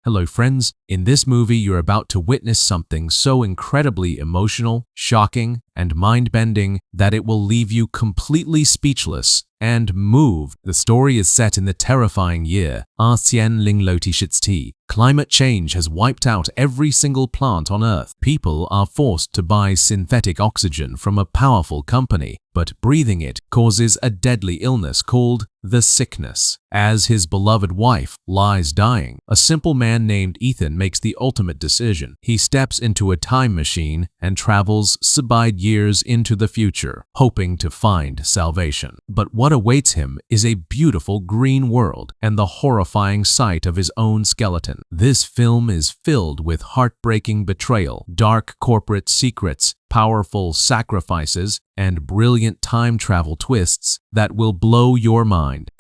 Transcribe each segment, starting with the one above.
Hello friends, in this movie you're about to witness something so incredibly emotional, shocking, and mind-bending that it will leave you completely speechless and moved. The story is set in the terrifying year 2067. Climate change has wiped out every single plant on Earth. People are forced to buy synthetic oxygen from a powerful company, but breathing it causes a deadly illness called the sickness. As his beloved wife lies dying, a simple man named Ethan makes the ultimate decision. He steps into a time machine and travels subide years into the future, hoping to find salvation. But what awaits him is a beautiful green world and the horrifying sight of his own skeleton. This film is filled with heartbreaking betrayal, dark corporate secrets, powerful sacrifices, and brilliant time travel twists that will blow your mind.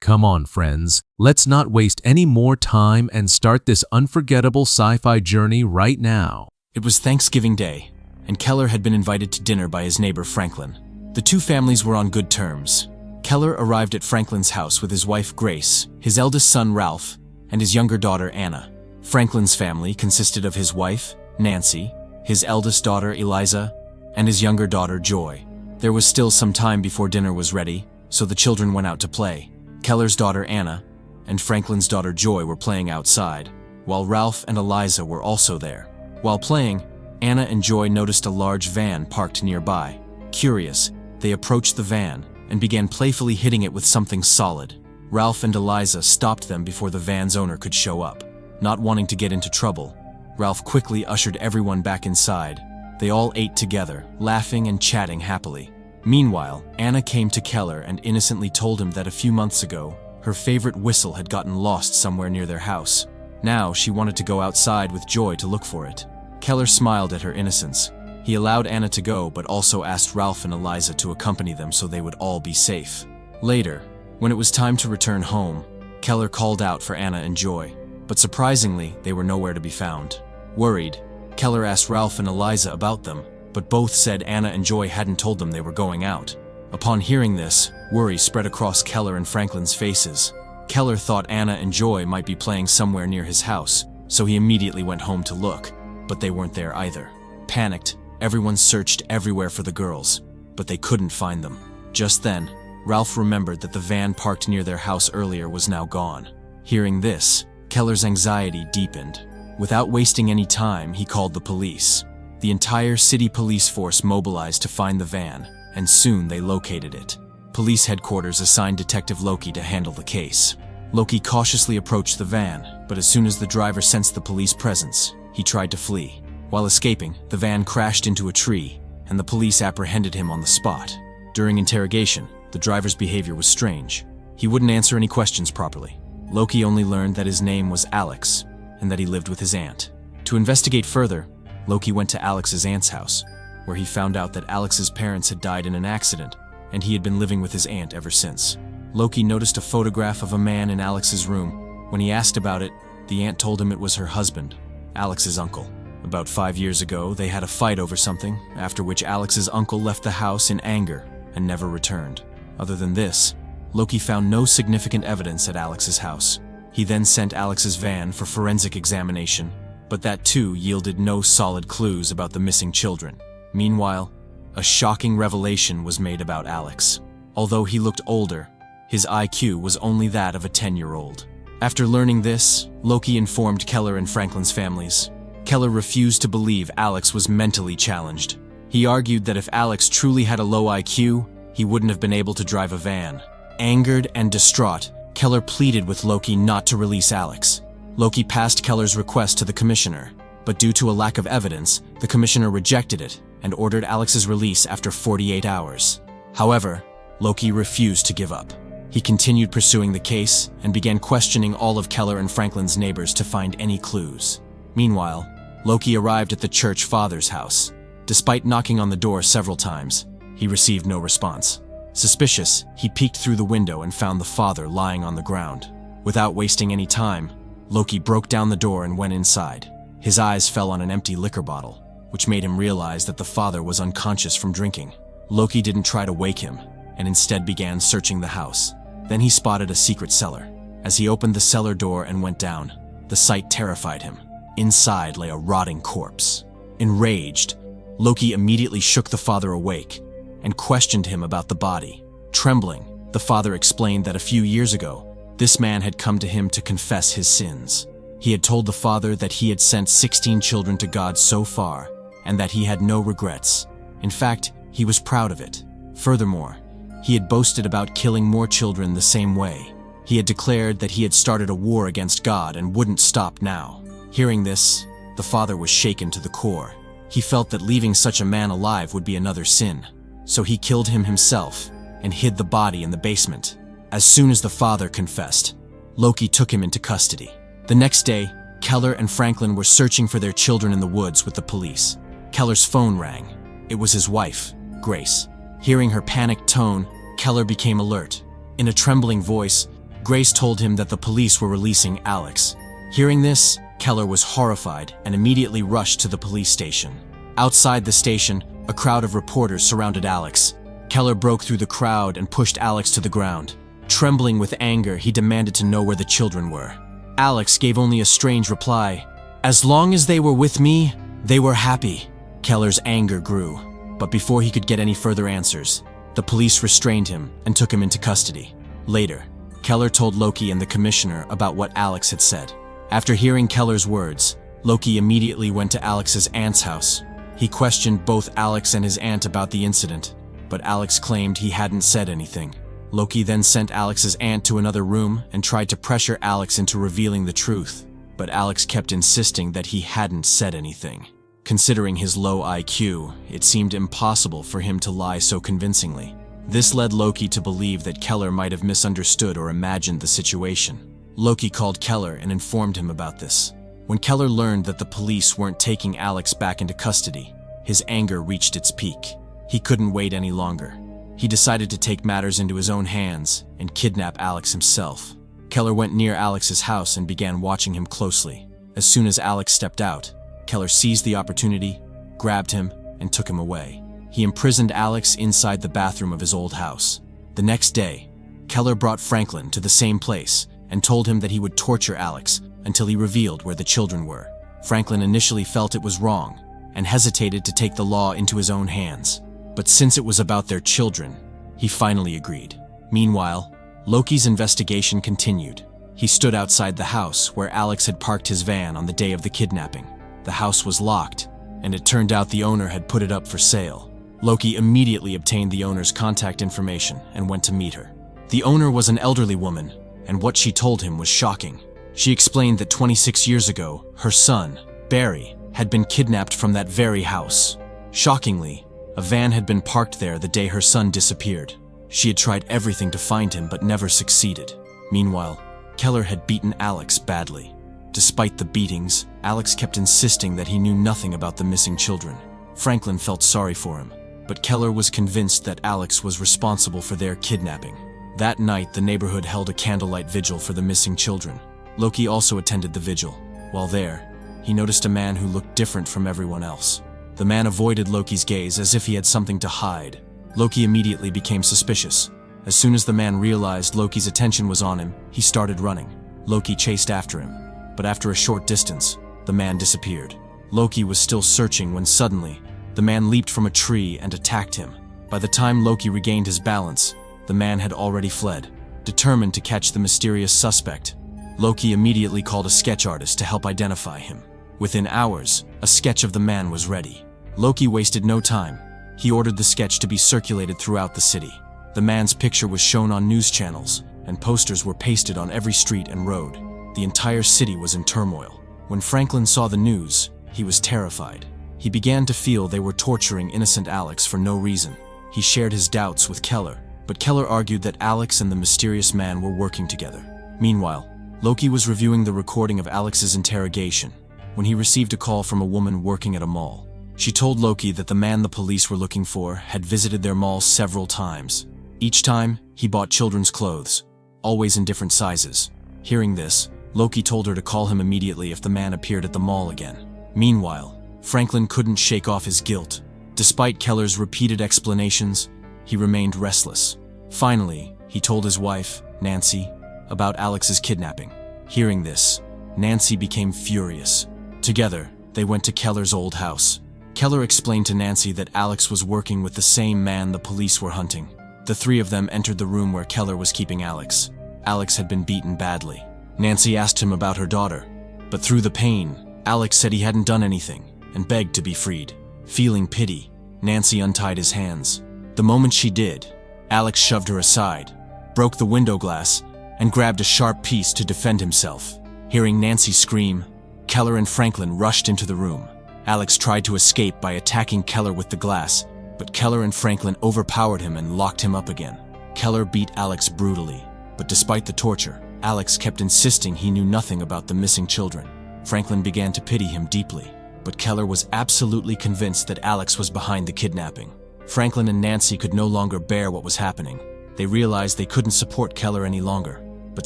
Come on, friends, let's not waste any more time and start this unforgettable sci-fi journey right now. It was Thanksgiving Day, and Keller had been invited to dinner by his neighbor Franklin. The two families were on good terms. Keller arrived at Franklin's house with his wife Grace, his eldest son Ralph, and his younger daughter Anna. Franklin's family consisted of his wife, Nancy, his eldest daughter Eliza, and his younger daughter Joy. There was still some time before dinner was ready, so the children went out to play. Keller's daughter Anna and Franklin's daughter Joy were playing outside, while Ralph and Eliza were also there. While playing, Anna and Joy noticed a large van parked nearby. Curious, they approached the van and began playfully hitting it with something solid. Ralph and Eliza stopped them before the van's owner could show up. Not wanting to get into trouble, Ralph quickly ushered everyone back inside. They all ate together, laughing and chatting happily. Meanwhile, Anna came to Keller and innocently told him that a few months ago, her favorite whistle had gotten lost somewhere near their house. Now she wanted to go outside with Joy to look for it. Keller smiled at her innocence. He allowed Anna to go, but also asked Ralph and Eliza to accompany them so they would all be safe. Later, when it was time to return home, Keller called out for Anna and Joy, but surprisingly, they were nowhere to be found. Worried, Keller asked Ralph and Eliza about them, but both said Anna and Joy hadn't told them they were going out. Upon hearing this, worry spread across Keller and Franklin's faces. Keller thought Anna and Joy might be playing somewhere near his house, so he immediately went home to look, but they weren't there either. Panicked, everyone searched everywhere for the girls, but they couldn't find them. Just then, Ralph remembered that the van parked near their house earlier was now gone. Hearing this, Keller's anxiety deepened. Without wasting any time, he called the police. The entire city police force mobilized to find the van, and soon they located it. Police headquarters assigned Detective Loki to handle the case. Loki cautiously approached the van, but as soon as the driver sensed the police presence, he tried to flee. While escaping, the van crashed into a tree, and the police apprehended him on the spot. During interrogation, the driver's behavior was strange. He wouldn't answer any questions properly. Loki only learned that his name was Alex, and that he lived with his aunt. To investigate further, Loki went to Alex's aunt's house, where he found out that Alex's parents had died in an accident, and he had been living with his aunt ever since. Loki noticed a photograph of a man in Alex's room. When he asked about it, the aunt told him it was her husband, Alex's uncle. About 5 years ago, they had a fight over something, after which Alex's uncle left the house in anger and never returned. Other than this, Loki found no significant evidence at Alex's house. He then sent Alex's van for forensic examination, but that too yielded no solid clues about the missing children. Meanwhile, a shocking revelation was made about Alex. Although he looked older, his IQ was only that of a 10-year-old. After learning this, Loki informed Keller and Franklin's families. Keller refused to believe Alex was mentally challenged. He argued that if Alex truly had a low IQ, he wouldn't have been able to drive a van. Angered and distraught, Keller pleaded with Loki not to release Alex. Loki passed Keller's request to the commissioner, but due to a lack of evidence, the commissioner rejected it and ordered Alex's release after 48 hours. However, Loki refused to give up. He continued pursuing the case and began questioning all of Keller and Franklin's neighbors to find any clues. Meanwhile, Loki arrived at the church father's house. Despite knocking on the door several times, he received no response. Suspicious, he peeked through the window and found the father lying on the ground. Without wasting any time, Loki broke down the door and went inside. His eyes fell on an empty liquor bottle, which made him realize that the father was unconscious from drinking. Loki didn't try to wake him, and instead began searching the house. Then he spotted a secret cellar. As he opened the cellar door and went down, The sight terrified him. Inside lay a rotting corpse. Enraged, Loki immediately shook the father awake and questioned him about the body. Trembling, the father explained that a few years ago, this man had come to him to confess his sins. He had told the father that he had sent 16 children to God so far, and that he had no regrets. In fact, he was proud of it. Furthermore, he had boasted about killing more children the same way. He had declared that he had started a war against God and wouldn't stop now. Hearing this, the father was shaken to the core. He felt that leaving such a man alive would be another sin. So he killed him himself and hid the body in the basement. As soon as the father confessed, Loki took him into custody. The next day, Keller and Franklin were searching for their children in the woods with the police. Keller's phone rang. It was his wife, Grace. Hearing her panicked tone, Keller became alert. In a trembling voice, Grace told him that the police were releasing Alex. Hearing this, Keller was horrified and immediately rushed to the police station. Outside the station, a crowd of reporters surrounded Alex. Keller broke through the crowd and pushed Alex to the ground. Trembling with anger, he demanded to know where the children were. Alex gave only a strange reply. "As long as they were with me, they were happy." Keller's anger grew, but before he could get any further answers, the police restrained him and took him into custody. Later, Keller told Loki and the commissioner about what Alex had said. After hearing Keller's words, Loki immediately went to Alex's aunt's house. He questioned both Alex and his aunt about the incident, but Alex claimed he hadn't said anything. Loki then sent Alex's aunt to another room and tried to pressure Alex into revealing the truth, but Alex kept insisting that he hadn't said anything. Considering his low IQ, it seemed impossible for him to lie so convincingly. This led Loki to believe that Keller might have misunderstood or imagined the situation. Loki called Keller and informed him about this. When Keller learned that the police weren't taking Alex back into custody, his anger reached its peak. He couldn't wait any longer. He decided to take matters into his own hands and kidnap Alex himself. Keller went near Alex's house and began watching him closely. As soon as Alex stepped out, Keller seized the opportunity, grabbed him, and took him away. He imprisoned Alex inside the bathroom of his old house. The next day, Keller brought Franklin to the same place and told him that he would torture Alex until he revealed where the children were. Franklin initially felt it was wrong and hesitated to take the law into his own hands. But since it was about their children, he finally agreed. Meanwhile, Loki's investigation continued. He stood outside the house where Alex had parked his van on the day of the kidnapping. The house was locked, and it turned out the owner had put it up for sale. Loki immediately obtained the owner's contact information and went to meet her. The owner was an elderly woman, and what she told him was shocking. She explained that 26 years ago, her son, Barry, had been kidnapped from that very house. Shockingly, a van had been parked there the day her son disappeared. She had tried everything to find him but never succeeded. Meanwhile, Keller had beaten Alex badly. Despite the beatings, Alex kept insisting that he knew nothing about the missing children. Franklin felt sorry for him, but Keller was convinced that Alex was responsible for their kidnapping. That night, the neighborhood held a candlelight vigil for the missing children. Loki also attended the vigil. While there, he noticed a man who looked different from everyone else. The man avoided Loki's gaze as if he had something to hide. Loki immediately became suspicious. As soon as the man realized Loki's attention was on him, he started running. Loki chased after him, but after a short distance, the man disappeared. Loki was still searching when suddenly, the man leaped from a tree and attacked him. By the time Loki regained his balance, the man had already fled. Determined to catch the mysterious suspect, Loki immediately called a sketch artist to help identify him. Within hours, a sketch of the man was ready. Loki wasted no time. He ordered the sketch to be circulated throughout the city. The man's picture was shown on news channels, and posters were pasted on every street and road. The entire city was in turmoil. When Franklin saw the news, he was terrified. He began to feel they were torturing innocent Alex for no reason. He shared his doubts with Keller, but Keller argued that Alex and the mysterious man were working together. Meanwhile, Loki was reviewing the recording of Alex's interrogation when he received a call from a woman working at a mall. She told Loki that the man the police were looking for had visited their mall several times. Each time, he bought children's clothes, always in different sizes. Hearing this, Loki told her to call him immediately if the man appeared at the mall again. Meanwhile, Franklin couldn't shake off his guilt. Despite Keller's repeated explanations, he remained restless. Finally, he told his wife, Nancy, about Alex's kidnapping. Hearing this, Nancy became furious. Together, they went to Keller's old house. Keller explained to Nancy that Alex was working with the same man the police were hunting. The three of them entered the room where Keller was keeping Alex. Alex had been beaten badly. Nancy asked him about her daughter, but through the pain, Alex said he hadn't done anything and begged to be freed. Feeling pity, Nancy untied his hands. The moment she did, Alex shoved her aside, broke the window glass, and grabbed a sharp piece to defend himself. Hearing Nancy scream, Keller and Franklin rushed into the room. Alex tried to escape by attacking Keller with the glass, but Keller and Franklin overpowered him and locked him up again. Keller beat Alex brutally, but despite the torture, Alex kept insisting he knew nothing about the missing children. Franklin began to pity him deeply, but Keller was absolutely convinced that Alex was behind the kidnapping. Franklin and Nancy could no longer bear what was happening. They realized they couldn't support Keller any longer, but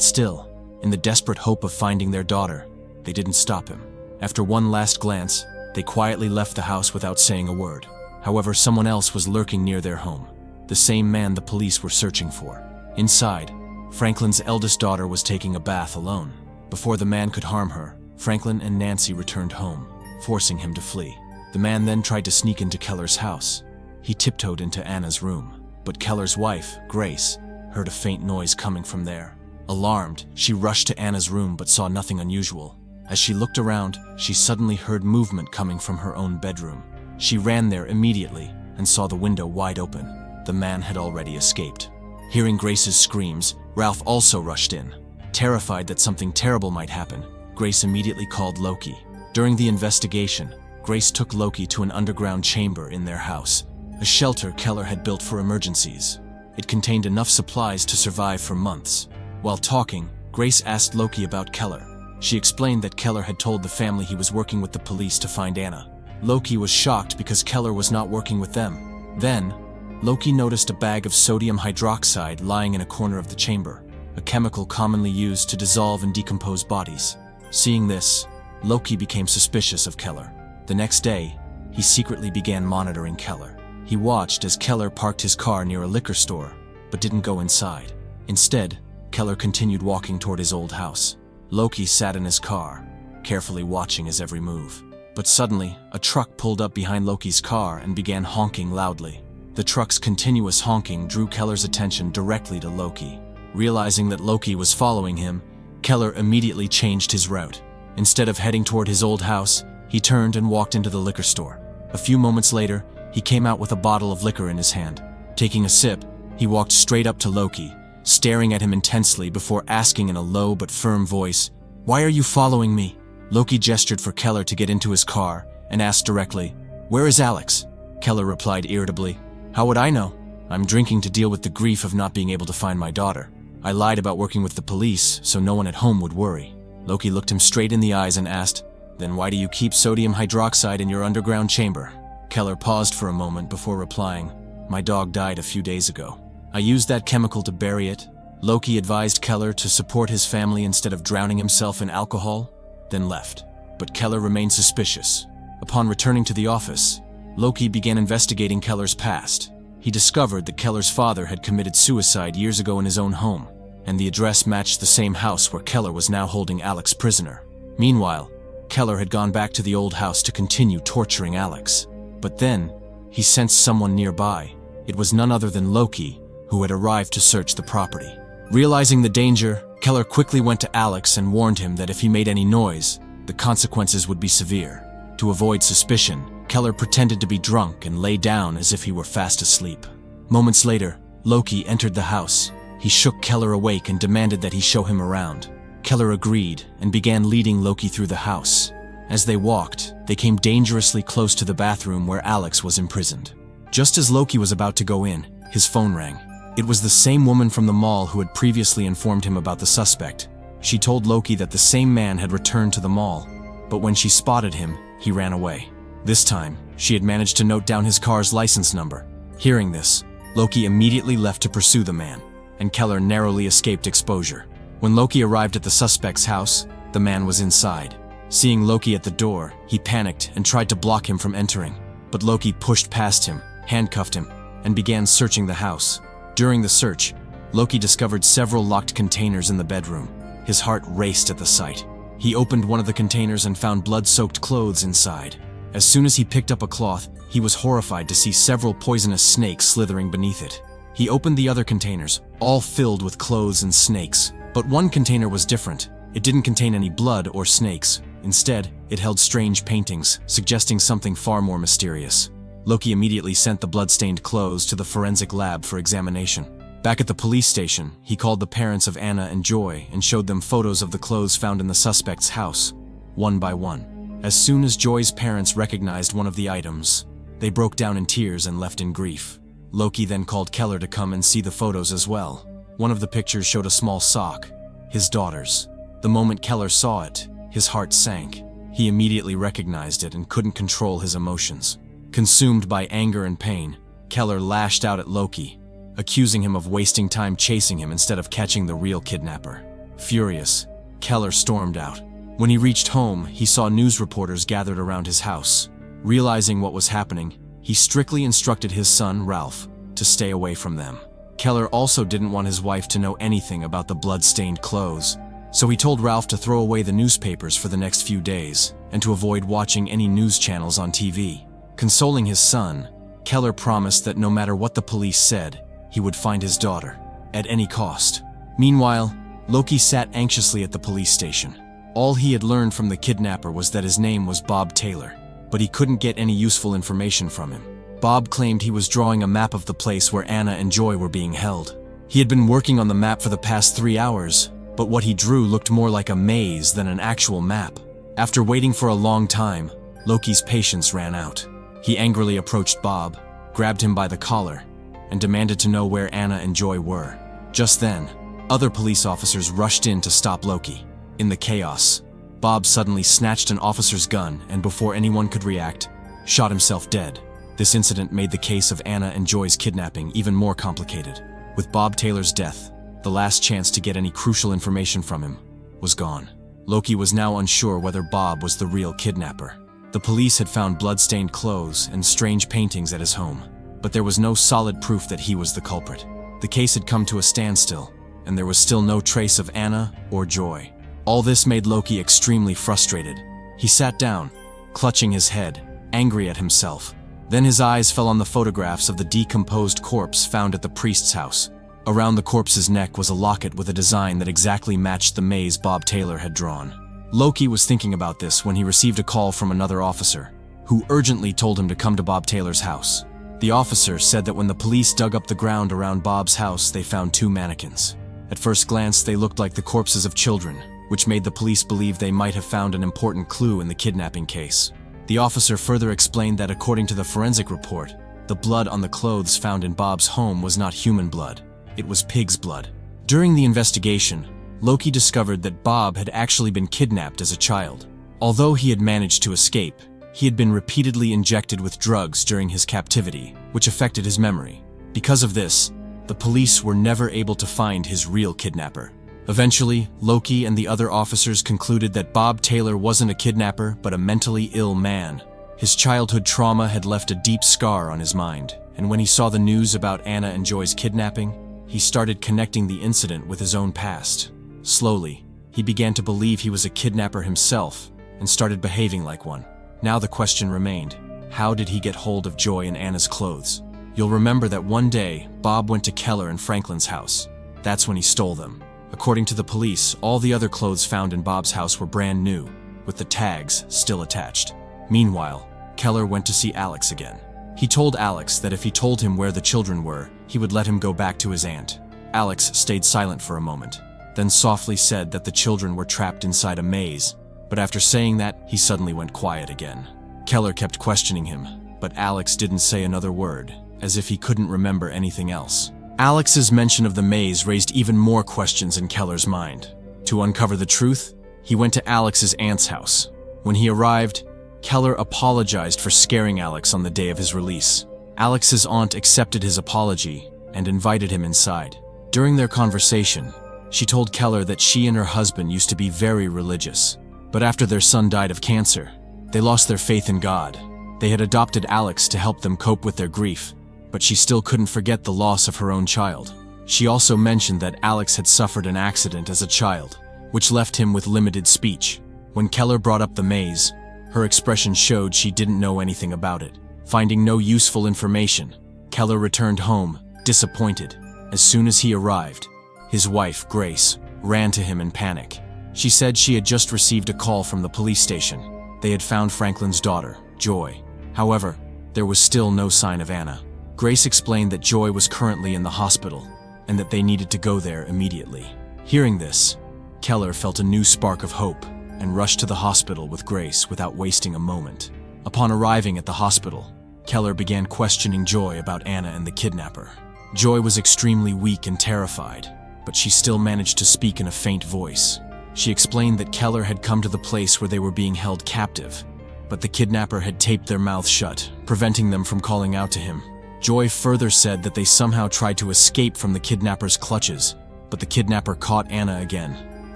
still, in the desperate hope of finding their daughter, they didn't stop him. After one last glance, they quietly left the house without saying a word. However, someone else was lurking near their home, the same man the police were searching for. Inside, Franklin's eldest daughter was taking a bath alone. Before the man could harm her, Franklin and Nancy returned home, forcing him to flee. The man then tried to sneak into Keller's house. He tiptoed into Anna's room, but Keller's wife, Grace, heard a faint noise coming from there. Alarmed, she rushed to Anna's room but saw nothing unusual. As she looked around, she suddenly heard movement coming from her own bedroom. She ran there immediately and saw the window wide open. The man had already escaped. Hearing Grace's screams, Ralph also rushed in. Terrified that something terrible might happen, Grace immediately called Loki. During the investigation, Grace took Loki to an underground chamber in their house, a shelter Keller had built for emergencies. It contained enough supplies to survive for months. While talking, Grace asked Loki about Keller. She explained that Keller had told the family he was working with the police to find Anna. Loki was shocked because Keller was not working with them. Then, Loki noticed a bag of sodium hydroxide lying in a corner of the chamber, a chemical commonly used to dissolve and decompose bodies. Seeing this, Loki became suspicious of Keller. The next day, he secretly began monitoring Keller. He watched as Keller parked his car near a liquor store, but didn't go inside. Instead, Keller continued walking toward his old house. Loki sat in his car, carefully watching his every move. But suddenly, a truck pulled up behind Loki's car and began honking loudly. The truck's continuous honking drew Keller's attention directly to Loki. Realizing that Loki was following him, Keller immediately changed his route. Instead of heading toward his old house, he turned and walked into the liquor store. A few moments later, he came out with a bottle of liquor in his hand. Taking a sip, he walked straight up to Loki, staring at him intensely before asking in a low but firm voice, "Why are you following me?" Loki gestured for Keller to get into his car and asked directly, "Where is Alex?" Keller replied irritably, "How would I know? I'm drinking to deal with the grief of not being able to find my daughter. I lied about working with the police so no one at home would worry." Loki looked him straight in the eyes and asked, "Then why do you keep sodium hydroxide in your underground chamber?" Keller paused for a moment before replying, "My dog died a few days ago. I used that chemical to bury it." Loki advised Keller to support his family instead of drowning himself in alcohol, then left. But Keller remained suspicious. Upon returning to the office, Loki began investigating Keller's past. He discovered that Keller's father had committed suicide years ago in his own home, and the address matched the same house where Keller was now holding Alex prisoner. Meanwhile, Keller had gone back to the old house to continue torturing Alex. But then, he sensed someone nearby. It was none other than Loki, who had arrived to search the property. Realizing the danger, Keller quickly went to Alex and warned him that if he made any noise, the consequences would be severe. To avoid suspicion, Keller pretended to be drunk and lay down as if he were fast asleep. Moments later, Loki entered the house. He shook Keller awake and demanded that he show him around. Keller agreed and began leading Loki through the house. As they walked, they came dangerously close to the bathroom where Alex was imprisoned. Just as Loki was about to go in, his phone rang. It was the same woman from the mall who had previously informed him about the suspect. She told Loki that the same man had returned to the mall, but when she spotted him, he ran away. This time, she had managed to note down his car's license number. Hearing this, Loki immediately left to pursue the man, and Keller narrowly escaped exposure. When Loki arrived at the suspect's house, the man was inside. Seeing Loki at the door, he panicked and tried to block him from entering. But Loki pushed past him, handcuffed him, and began searching the house. During the search, Loki discovered several locked containers in the bedroom. His heart raced at the sight. He opened one of the containers and found blood-soaked clothes inside. As soon as he picked up a cloth, he was horrified to see several poisonous snakes slithering beneath it. He opened the other containers, all filled with clothes and snakes. But one container was different. It didn't contain any blood or snakes. Instead, it held strange paintings, suggesting something far more mysterious. Loki immediately sent the blood-stained clothes to the forensic lab for examination. Back at the police station, he called the parents of Anna and Joy and showed them photos of the clothes found in the suspect's house, one by one. As soon as Joy's parents recognized one of the items, they broke down in tears and left in grief. Loki then called Keller to come and see the photos as well. One of the pictures showed a small sock, his daughter's. The moment Keller saw it, his heart sank. He immediately recognized it and couldn't control his emotions. Consumed by anger and pain, Keller lashed out at Loki, accusing him of wasting time chasing him instead of catching the real kidnapper. Furious, Keller stormed out. When he reached home, he saw news reporters gathered around his house. Realizing what was happening, he strictly instructed his son, Ralph, to stay away from them. Keller also didn't want his wife to know anything about the blood-stained clothes, so he told Ralph to throw away the newspapers for the next few days and to avoid watching any news channels on TV. Consoling his son, Keller promised that no matter what the police said, he would find his daughter, at any cost. Meanwhile, Loki sat anxiously at the police station. All he had learned from the kidnapper was that his name was Bob Taylor, but he couldn't get any useful information from him. Bob claimed he was drawing a map of the place where Anna and Joy were being held. He had been working on the map for the past 3 hours, but what he drew looked more like a maze than an actual map. After waiting for a long time, Loki's patience ran out. He angrily approached Bob, grabbed him by the collar, and demanded to know where Anna and Joy were. Just then, other police officers rushed in to stop Loki. In the chaos, Bob suddenly snatched an officer's gun and before anyone could react, shot himself dead. This incident made the case of Anna and Joy's kidnapping even more complicated. With Bob Taylor's death, the last chance to get any crucial information from him was gone. Loki was now unsure whether Bob was the real kidnapper. The police had found blood-stained clothes and strange paintings at his home, but there was no solid proof that he was the culprit. The case had come to a standstill, and there was still no trace of Anna or Joy. All this made Loki extremely frustrated. He sat down, clutching his head, angry at himself. Then his eyes fell on the photographs of the decomposed corpse found at the priest's house. Around the corpse's neck was a locket with a design that exactly matched the maze Bob Taylor had drawn. Loki was thinking about this when he received a call from another officer, who urgently told him to come to Bob Taylor's house. The officer said that when the police dug up the ground around Bob's house, they found 2 mannequins. At first glance, they looked like the corpses of children, which made the police believe they might have found an important clue in the kidnapping case. The officer further explained that according to the forensic report, the blood on the clothes found in Bob's home was not human blood. It was pig's blood. During the investigation, Loki discovered that Bob had actually been kidnapped as a child. Although he had managed to escape, he had been repeatedly injected with drugs during his captivity, which affected his memory. Because of this, the police were never able to find his real kidnapper. Eventually, Loki and the other officers concluded that Bob Taylor wasn't a kidnapper but a mentally ill man. His childhood trauma had left a deep scar on his mind, and when he saw the news about Anna and Joy's kidnapping, he started connecting the incident with his own past. Slowly, he began to believe he was a kidnapper himself and started behaving like one. Now the question remained, how did he get hold of Joy and Anna's clothes? You'll remember that one day, Bob went to Keller and Franklin's house. That's when he stole them. According to the police, all the other clothes found in Bob's house were brand new, with the tags still attached. Meanwhile, Keller went to see Alex again. He told Alex that if he told him where the children were, he would let him go back to his aunt. Alex stayed silent for a moment, then softly said that the children were trapped inside a maze, but after saying that, he suddenly went quiet again. Keller kept questioning him, but Alex didn't say another word, as if he couldn't remember anything else. Alex's mention of the maze raised even more questions in Keller's mind. To uncover the truth, he went to Alex's aunt's house. When he arrived, Keller apologized for scaring Alex on the day of his release. Alex's aunt accepted his apology and invited him inside. During their conversation, she told Keller that she and her husband used to be very religious, but after their son died of cancer, they lost their faith in God. They had adopted Alex to help them cope with their grief, but she still couldn't forget the loss of her own child. She also mentioned that Alex had suffered an accident as a child, which left him with limited speech. When Keller brought up the maze, her expression showed she didn't know anything about it. Finding no useful information, Keller returned home, disappointed. As soon as he arrived, his wife, Grace, ran to him in panic. She said she had just received a call from the police station. They had found Franklin's daughter, Joy. However, there was still no sign of Anna. Grace explained that Joy was currently in the hospital and that they needed to go there immediately. Hearing this, Keller felt a new spark of hope and rushed to the hospital with Grace without wasting a moment. Upon arriving at the hospital, Keller began questioning Joy about Anna and the kidnapper. Joy was extremely weak and terrified, but she still managed to speak in a faint voice. She explained that Keller had come to the place where they were being held captive, but the kidnapper had taped their mouths shut, preventing them from calling out to him. Joy further said that they somehow tried to escape from the kidnapper's clutches, but the kidnapper caught Anna again.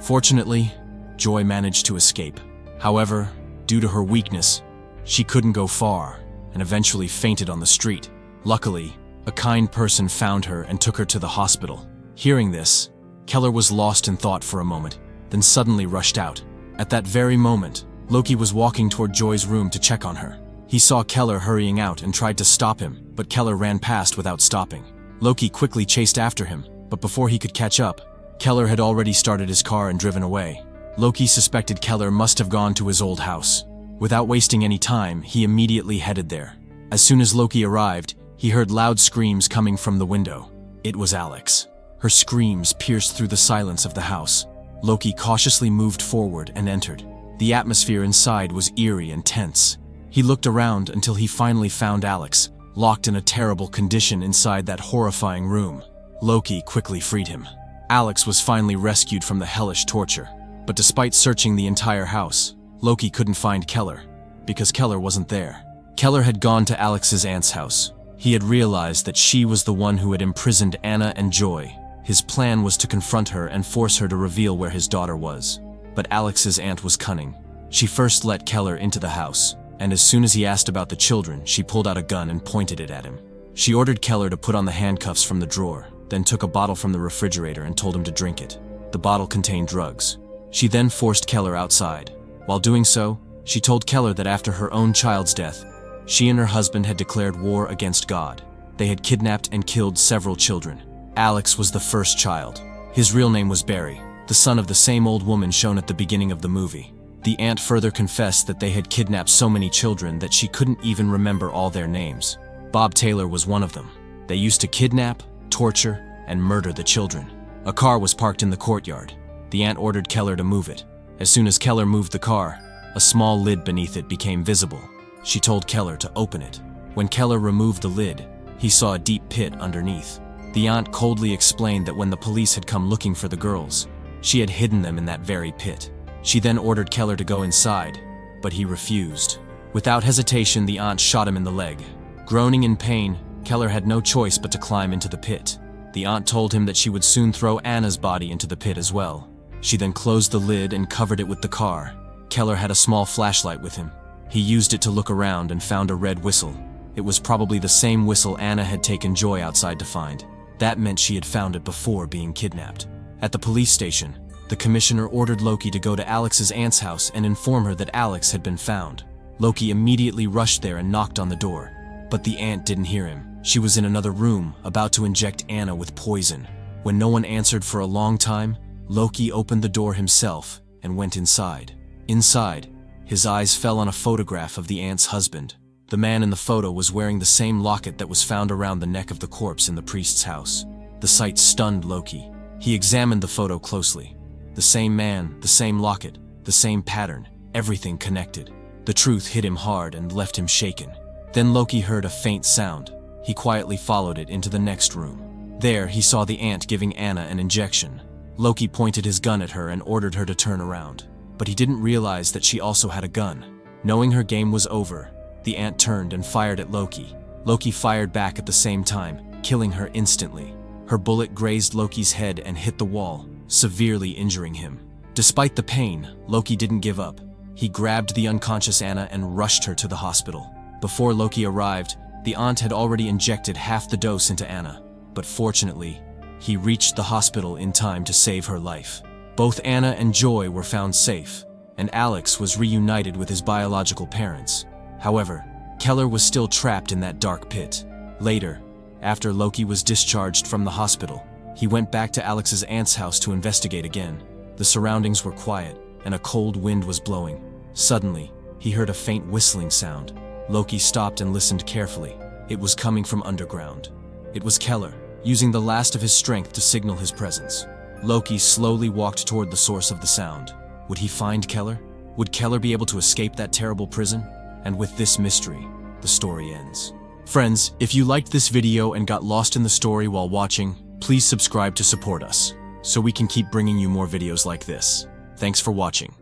Fortunately, Joy managed to escape. However, due to her weakness, she couldn't go far and eventually fainted on the street. Luckily, a kind person found her and took her to the hospital. Hearing this, Keller was lost in thought for a moment, then suddenly rushed out. At that very moment, Loki was walking toward Joy's room to check on her. He saw Keller hurrying out and tried to stop him, but Keller ran past without stopping. Loki quickly chased after him, but before he could catch up, Keller had already started his car and driven away. Loki suspected Keller must have gone to his old house. Without wasting any time, he immediately headed there. As soon as Loki arrived, he heard loud screams coming from the window. It was Alex. Her screams pierced through the silence of the house. Loki cautiously moved forward and entered. The atmosphere inside was eerie and tense. He looked around until he finally found Alex, locked in a terrible condition inside that horrifying room. Loki quickly freed him. Alex was finally rescued from the hellish torture. But despite searching the entire house, Loki couldn't find Keller, because Keller wasn't there. Keller had gone to Alex's aunt's house. He had realized that she was the one who had imprisoned Anna and Joy. His plan was to confront her and force her to reveal where his daughter was. But Alex's aunt was cunning. She first let Keller into the house, and as soon as he asked about the children, she pulled out a gun and pointed it at him. She ordered Keller to put on the handcuffs from the drawer, then took a bottle from the refrigerator and told him to drink it. The bottle contained drugs. She then forced Keller outside. While doing so, she told Keller that after her own child's death, she and her husband had declared war against God. They had kidnapped and killed several children. Alex was the first child. His real name was Barry, the son of the same old woman shown at the beginning of the movie. The aunt further confessed that they had kidnapped so many children that she couldn't even remember all their names. Bob Taylor was one of them. They used to kidnap, torture, and murder the children. A car was parked in the courtyard. The aunt ordered Keller to move it. As soon as Keller moved the car, a small lid beneath it became visible. She told Keller to open it. When Keller removed the lid, he saw a deep pit underneath. The aunt coldly explained that when the police had come looking for the girls, she had hidden them in that very pit. She then ordered Keller to go inside, but he refused. Without hesitation, the aunt shot him in the leg. Groaning in pain, Keller had no choice but to climb into the pit. The aunt told him that she would soon throw Anna's body into the pit as well. She then closed the lid and covered it with the car. Keller had a small flashlight with him. He used it to look around and found a red whistle. It was probably the same whistle Anna had taken Joy outside to find. That meant she had found it before being kidnapped. At the police station, the commissioner ordered Loki to go to Alex's aunt's house and inform her that Alex had been found. Loki immediately rushed there and knocked on the door, but the aunt didn't hear him. She was in another room, about to inject Anna with poison. When no one answered for a long time, Loki opened the door himself and went inside. Inside, his eyes fell on a photograph of the aunt's husband. The man in the photo was wearing the same locket that was found around the neck of the corpse in the priest's house. The sight stunned Loki. He examined the photo closely. The same man, the same locket, the same pattern, everything connected. The truth hit him hard and left him shaken. Then Loki heard a faint sound. He quietly followed it into the next room. There, he saw the aunt giving Anna an injection. Loki pointed his gun at her and ordered her to turn around. But he didn't realize that she also had a gun. Knowing her game was over, the aunt turned and fired at Loki. Loki fired back at the same time, killing her instantly. Her bullet grazed Loki's head and hit the wall, severely injuring him. Despite the pain, Loki didn't give up. He grabbed the unconscious Anna and rushed her to the hospital. Before Loki arrived, the aunt had already injected half the dose into Anna, but fortunately, he reached the hospital in time to save her life. Both Anna and Joy were found safe, and Alex was reunited with his biological parents. However, Keller was still trapped in that dark pit. Later, after Loki was discharged from the hospital, he went back to Alex's aunt's house to investigate again. The surroundings were quiet, and a cold wind was blowing. Suddenly, he heard a faint whistling sound. Loki stopped and listened carefully. It was coming from underground. It was Keller, using the last of his strength to signal his presence. Loki slowly walked toward the source of the sound. Would he find Keller? Would Keller be able to escape that terrible prison? And with this mystery, the story ends. Friends, if you liked this video and got lost in the story while watching, please subscribe to support us, so we can keep bringing you more videos like this. Thanks for watching.